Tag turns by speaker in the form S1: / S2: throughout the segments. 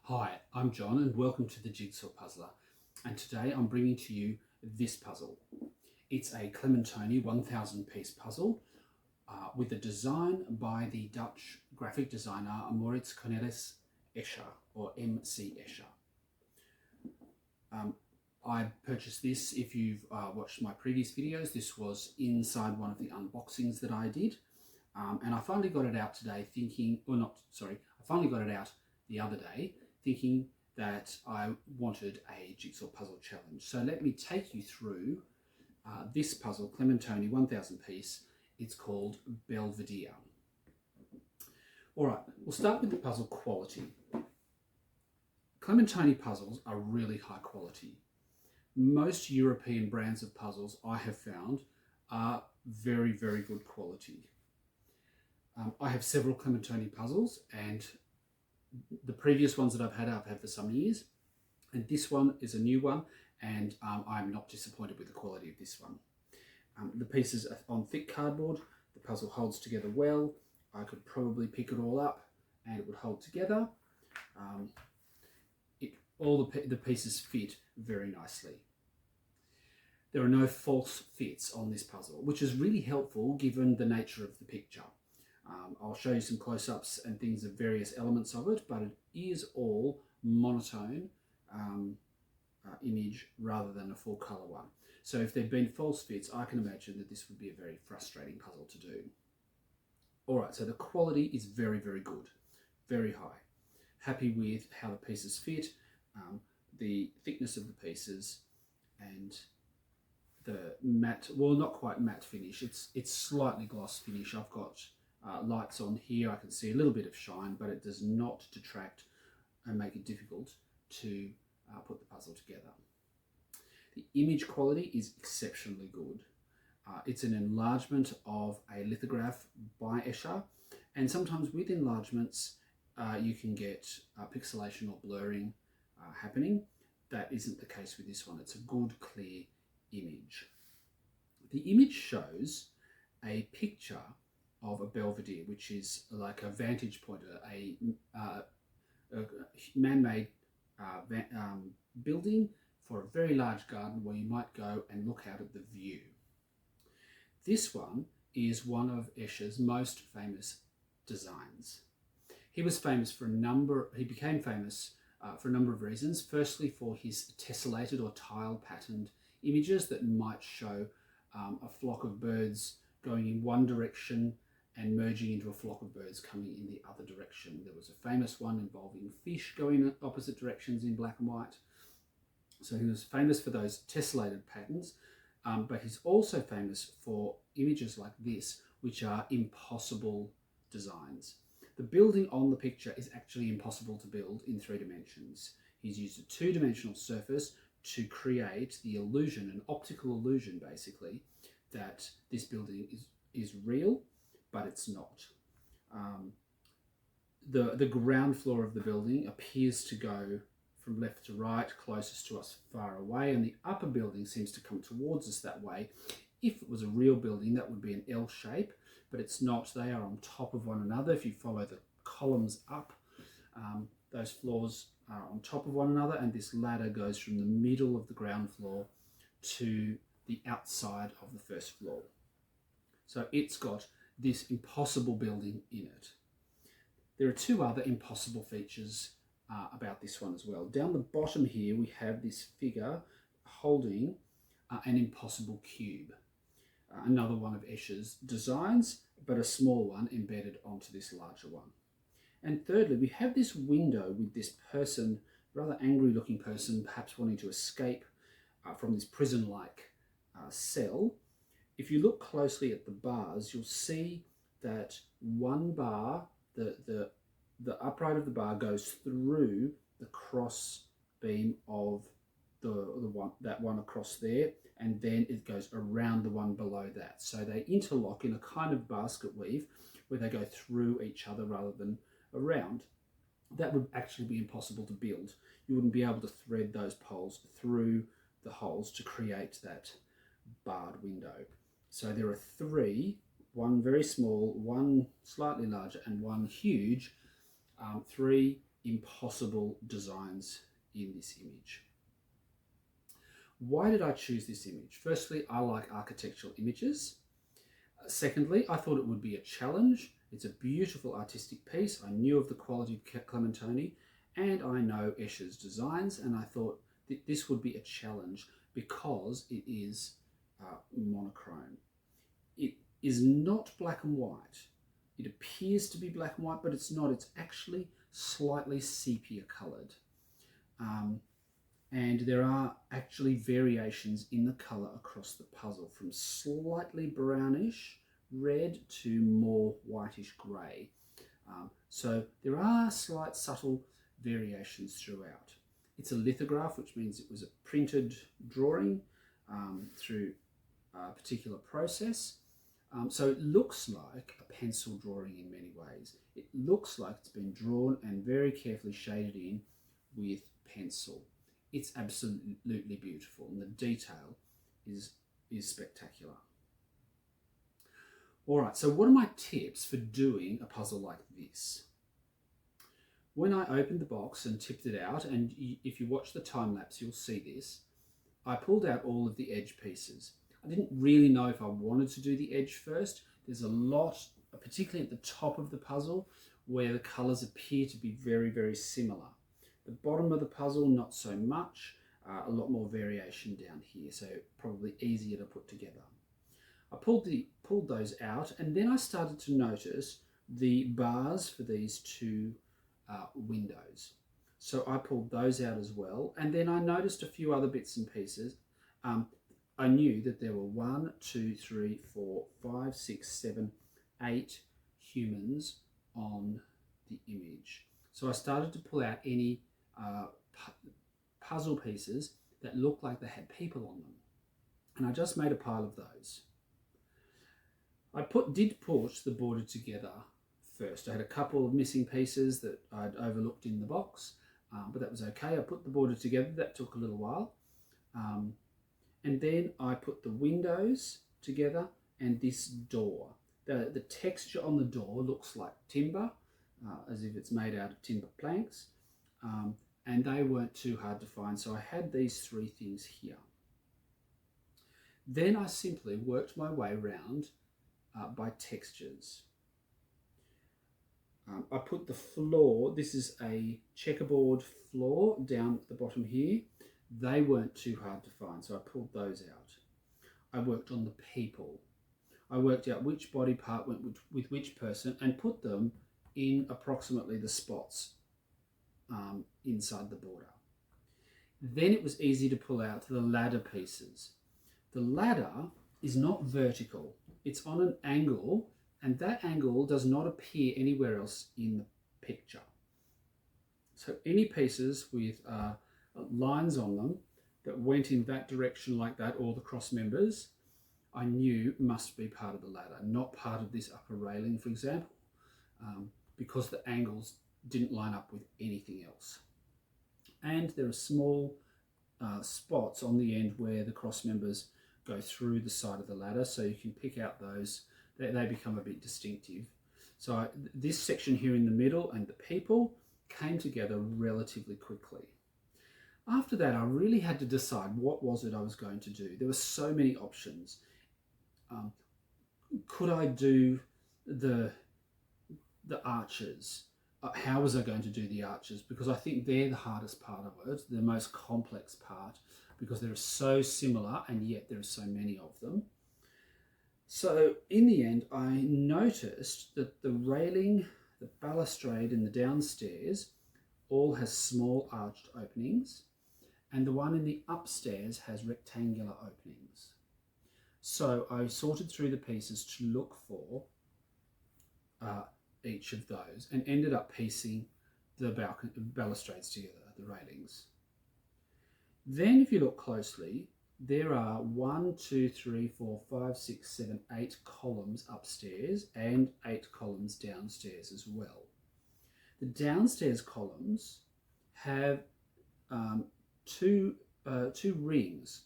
S1: Hi, I'm John and welcome to the Jigsaw Puzzler, and today I'm bringing to you this puzzle. It's a Clementoni 1000 piece puzzle with a design by the Dutch graphic designer Maurits Cornelis Escher, or MC Escher. I purchased this. If you've watched my previous videos, this was inside one of the unboxings that I did, and I finally got it out today I finally got it out the other day thinking that I wanted a jigsaw puzzle challenge. So let me take you through this puzzle, Clementoni 1000 piece. It's called Belvedere. All right, we'll start with the puzzle quality. Clementoni puzzles are really high quality. Most European brands of puzzles I have found are very, very good quality. I have several Clementoni puzzles, and the previous ones that I've had for some years, and this one is a new one, and I'm not disappointed with the quality of this one. The pieces are on thick cardboard. The puzzle holds together well. I could probably pick it all up and it would hold together. All the pieces fit very nicely. There are no false fits on this puzzle, which is really helpful given the nature of the picture. I'll show you some close-ups and things of various elements of it, but it is all monotone image rather than a full colour one. So if there'd been false fits, I can imagine that this would be a very frustrating puzzle to do. All right, so the quality is very, very good, very high. Happy with how the pieces fit, the thickness of the pieces, and the matte, well, not quite matte finish. It's slightly gloss finish. I've got lights on here. I can see a little bit of shine, but it does not detract and make it difficult to put the puzzle together. The image quality is exceptionally good. It's an enlargement of a lithograph by Escher, and sometimes with enlargements you can get pixelation or blurring happening. That isn't the case with this one. It's a good, clear image. The image shows a picture of a belvedere, which is like a vantage point, a man-made building for a very large garden where you might go and look out at the view. This one is one of Escher's most famous designs. He was famous for he became famous for a number of reasons. Firstly, for his tessellated or tile patterned images that might show a flock of birds going in one direction and merging into a flock of birds coming in the other direction. There was a famous one involving fish going in opposite directions in black and white. So he was famous for those tessellated patterns, but he's also famous for images like this, which are impossible designs. The building on the picture is actually impossible to build in 3 dimensions. He's used a 2-dimensional surface to create the illusion, an optical illusion basically, that this building is real, but it's not. The ground floor of the building appears to go from left to right, closest to us far away, and the upper building seems to come towards us that way. If it was a real building, that would be an L shape, but it's not. They are on top of one another. If you follow the columns up, those floors are on top of one another, and this ladder goes from the middle of the ground floor to the outside of the first floor. So it's got this impossible building in it. There are 2 other impossible features about this one as well. Down the bottom here we have this figure holding an impossible cube. Another one of Escher's designs, but a small one embedded onto this larger one. And thirdly, we have this window with this person, rather angry looking person, perhaps wanting to escape from this prison-like cell. If you look closely at the bars, you'll see that one bar, the upright of the bar, goes through the cross beam of that one across there, and then it goes around the one below that. So they interlock in a kind of basket weave where they go through each other rather than around. That would actually be impossible to build. You wouldn't be able to thread those poles through the holes to create that barred window. So there are 3, one very small, one slightly larger, and one huge, 3 impossible designs in this image. Why did I choose this image? Firstly, I like architectural images. Secondly, I thought it would be a challenge. It's a beautiful artistic piece. I knew of the quality of Clementoni, and I know Escher's designs, and I thought that this would be a challenge because it is monochrome. It is not black and white. It appears to be black and white, but it's not. It's actually slightly sepia coloured. And there are actually variations in the colour across the puzzle, from slightly brownish red to more whitish grey. So there are slight subtle variations throughout. It's a lithograph, which means it was a printed drawing through a particular process. So it looks like a pencil drawing in many ways. It looks like it's been drawn and very carefully shaded in with pencil. It's absolutely beautiful, and the detail is spectacular. All right, so what are my tips for doing a puzzle like this? When I opened the box and tipped it out, and if you watch the time lapse, you'll see this, I pulled out all of the edge pieces. I didn't really know if I wanted to do the edge first. There's a lot, particularly at the top of the puzzle, where the colours appear to be very, very similar. The bottom of the puzzle, not so much, a lot more variation down here, so probably easier to put together. I pulled those out, and then I started to notice the bars for these two windows. So I pulled those out as well, and then I noticed a few other bits and pieces. I knew that there were 1, 2, 3, 4, 5, 6, 7, 8 humans on the image. So I started to pull out any puzzle pieces that looked like they had people on them, and I just made a pile of those. I did put the border together first. I had a couple of missing pieces that I'd overlooked in the box, but that was okay. I put the border together. That took a little while. And then I put the windows together and this door. The texture on the door looks like timber, as if it's made out of timber planks. And they weren't too hard to find, so I had these 3 things here. Then I simply worked my way around by textures. I put the floor, this is a checkerboard floor down at the bottom here. They weren't too hard to find, so I pulled those out. I worked on the people. I worked out which body part went with which person and put them in approximately the spots inside the border. Then it was easy to pull out the ladder pieces. The ladder is not vertical. It's on an angle, and that angle does not appear anywhere else in the picture. So any pieces with lines on them that went in that direction like that, or the cross members, I knew must be part of the ladder, not part of this upper railing, for example, because the angles didn't line up with anything else. And there are small spots on the end where the cross members go through the side of the ladder, so you can pick out those. They become a bit distinctive. So this section here in the middle and the people came together relatively quickly. After that, I really had to decide what was it I was going to do. There were so many options. Could I do the arches? How was I going to do the arches? Because I think they're the hardest part of it, the most complex part, because they're so similar and yet there are so many of them. So in the end, I noticed that the railing, the balustrade and the downstairs all has small arched openings, and the one in the upstairs has rectangular openings. So I sorted through the pieces to look for each of those and ended up piecing the balustrades together, the railings. Then if you look closely, there are 1, 2, 3, 4, 5, 6, 7, 8 columns upstairs and 8 columns downstairs as well. The downstairs columns have two rings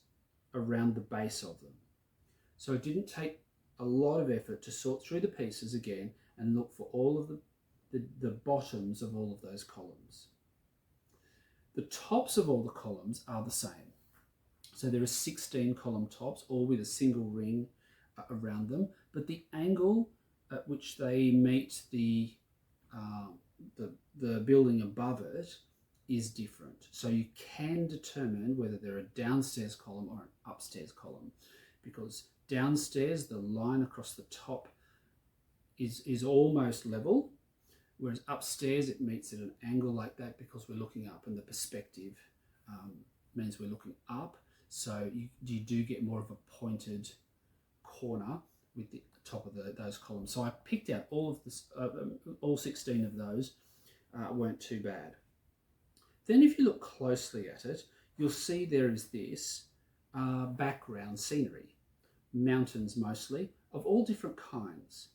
S1: around the base of them. So it didn't take a lot of effort to sort through the pieces again and look for all of the the bottoms of all of those columns. The tops of all the columns are the same. So there are 16 column tops, all with a single ring around them, but the angle at which they meet the building above it is different. So you can determine whether they're a downstairs column or an upstairs column, because downstairs the line across the top is almost level, whereas upstairs it meets at an angle like that because we're looking up, and the perspective means we're looking up. So you do get more of a pointed corner with the top of those columns. So I picked out all of this, all 16 of those weren't too bad. Then if you look closely at it, you'll see there is this background scenery, mountains mostly, of all different kinds.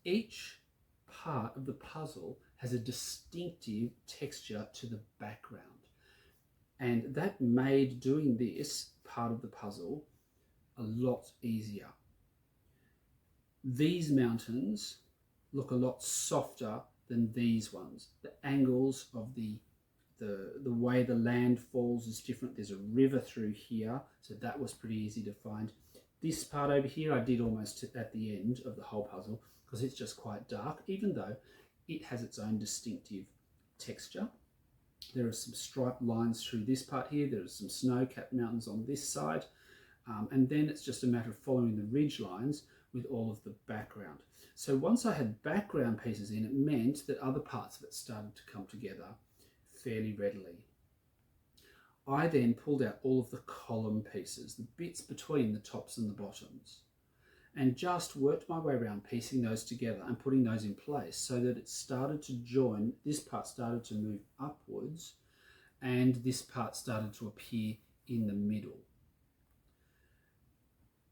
S1: Each part of the puzzle has a distinctive texture to the background. And that made doing this part of the puzzle a lot easier. These mountains look a lot softer than these ones. The angles of the way the land falls is different. There's a river through here, so that was pretty easy to find. This part over here I did almost at the end of the whole puzzle because it's just quite dark, even though it has its own distinctive texture. There are some striped lines through this part here. There are some snow-capped mountains on this side. And then it's just a matter of following the ridge lines with all of the background. So once I had background pieces in, it meant that other parts of it started to come together fairly readily. I then pulled out all of the column pieces, the bits between the tops and the bottoms, and just worked my way around piecing those together and putting those in place so that it started to join. This part started to move upwards and this part started to appear in the middle.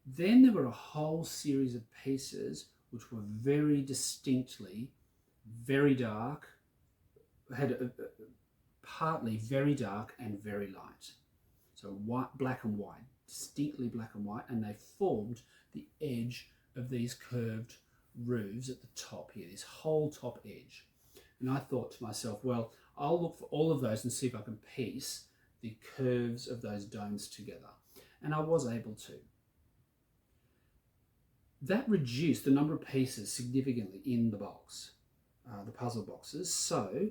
S1: Then there were a whole series of pieces which were very distinctly very dark, had partly very dark and very light. So white, black and white, distinctly black and white, and they formed the edge of these curved roofs at the top here, this whole top edge. And I thought to myself, well, I'll look for all of those and see if I can piece the curves of those domes together. And I was able to. That reduced the number of pieces significantly in the box, the puzzle boxes. So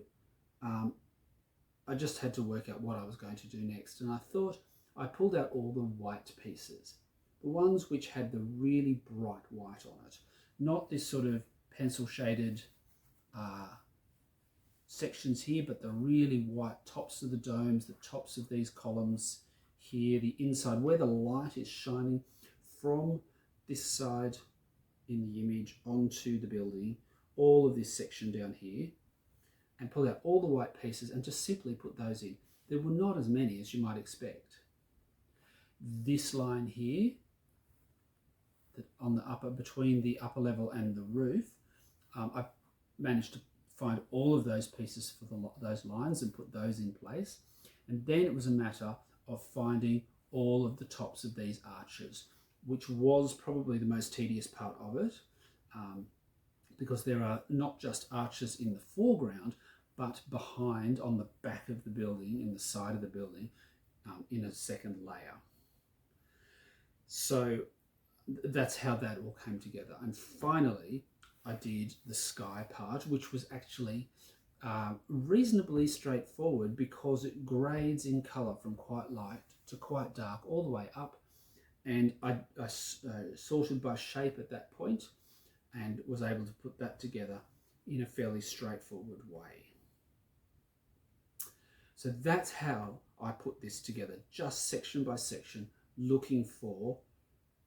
S1: I just had to work out what I was going to do next. And I thought I pulled out all the white pieces, the ones which had the really bright white on it, not this sort of pencil shaded sections here, but the really white tops of the domes, the tops of these columns here, the inside where the light is shining from this side in the image onto the building, all of this section down here, and pull out all the white pieces and just simply put those in. There were not as many as you might expect. This line here, on the upper, between the upper level and the roof, I managed to find all of those pieces for those lines and put those in place. And then it was a matter of finding all of the tops of these arches, which was probably the most tedious part of it, because there are not just arches in the foreground, but behind, on the back of the building, in the side of the building, in a second layer. So that's how that all came together. And finally, I did the sky part, which was actually reasonably straightforward because it grades in colour from quite light to quite dark all the way up. And I sorted by shape at that point and was able to put that together in a fairly straightforward way. So that's how I put this together, just section by section, looking for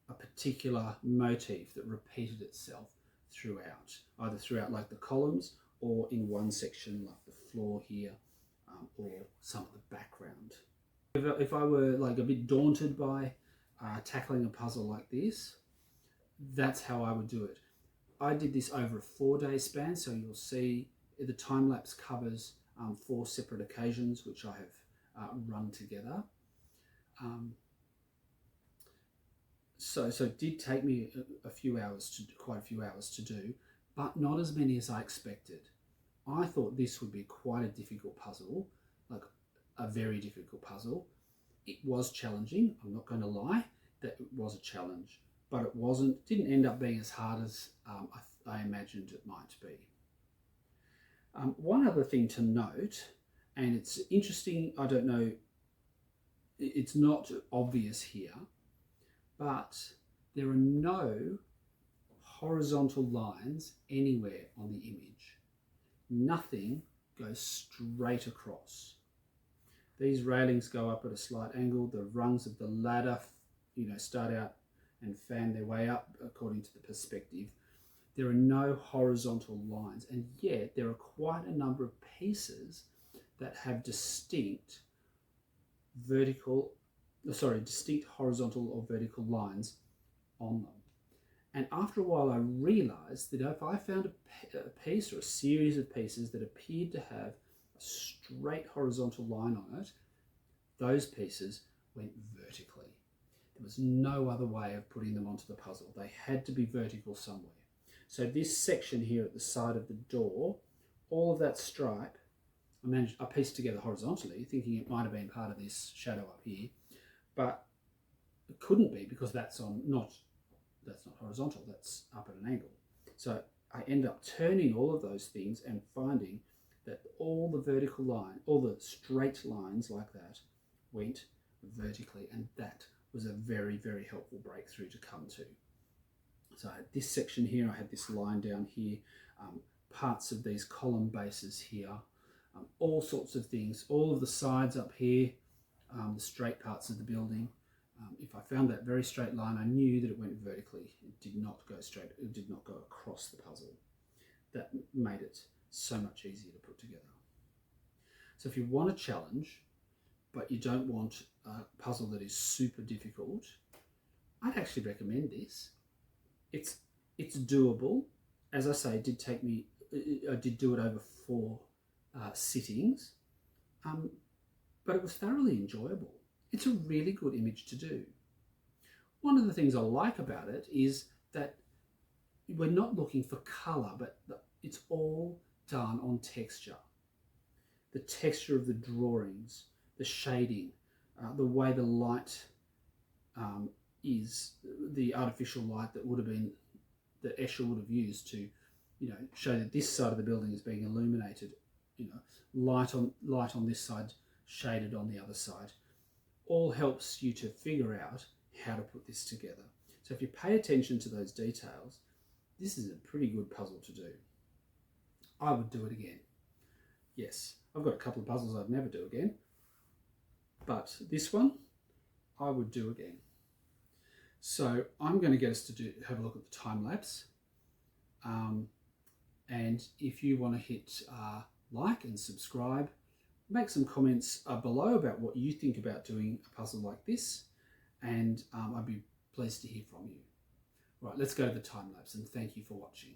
S1: a particular motif that repeated itself throughout, either throughout like the columns or in one section like the floor here, or some of the background. If I were like a bit daunted by tackling a puzzle like this, that's how I would do it. I did this over a 4-day span, so you'll see the time-lapse covers 4 separate occasions which I have run together. So it did take me quite a few hours to do, but not as many as I expected. I thought this would be quite a difficult puzzle, like a very difficult puzzle. It was challenging, I'm not going to lie, that it was a challenge, but it didn't end up being as hard as I imagined it might be. One other thing to note, and it's interesting, I don't know, it's not obvious here, but there are no horizontal lines anywhere on the image. Nothing goes straight across. These railings go up at a slight angle. The rungs of the ladder, start out and fan their way up according to the perspective. There are no horizontal lines, and yet there are quite a number of pieces that have distinct horizontal or vertical lines on them. And after a while I realized that if I found a piece or a series of pieces that appeared to have a straight horizontal line on it, those pieces went vertically. There was no other way of putting them onto the puzzle. They had to be vertical somewhere. So this section here at the side of the door, all of that stripe, I pieced together horizontally, thinking it might have been part of this shadow up here, but it couldn't be because that's not horizontal, that's up at an angle. So I end up turning all of those things and finding that all the straight lines like that went vertically, and that was a very, very helpful breakthrough to come to. So I had this section here, I had this line down here, parts of these column bases here, all sorts of things, all of the sides up here, the straight parts of the building. If I found that very straight line, I knew that it went vertically. It did not go straight, it did not go across the puzzle. That made it so much easier to put together. So if you want a challenge, but you don't want a puzzle that is super difficult, I'd actually recommend this. It's doable. As I say, it did take me, I did do it over 4 sittings, but it was thoroughly enjoyable. It's a really good image to do. One of the things I like about it is that we're not looking for colour, but it's all done on texture. The texture of the drawings, the shading, the way the light is, the artificial light that Escher would have used to, show that this side of the building is being illuminated. Light on this side, shaded on the other side. All helps you to figure out how to put this together. So if you pay attention to those details, this is a pretty good puzzle to do. I would do it again. Yes, I've got a couple of puzzles I'd never do again, but this one I would do again. So I'm going to get us to have a look at the time lapse. And if you want to hit like and subscribe, make some comments below about what you think about doing a puzzle like this, and I'd be pleased to hear from you. Right, let's go to the time lapse, and thank you for watching.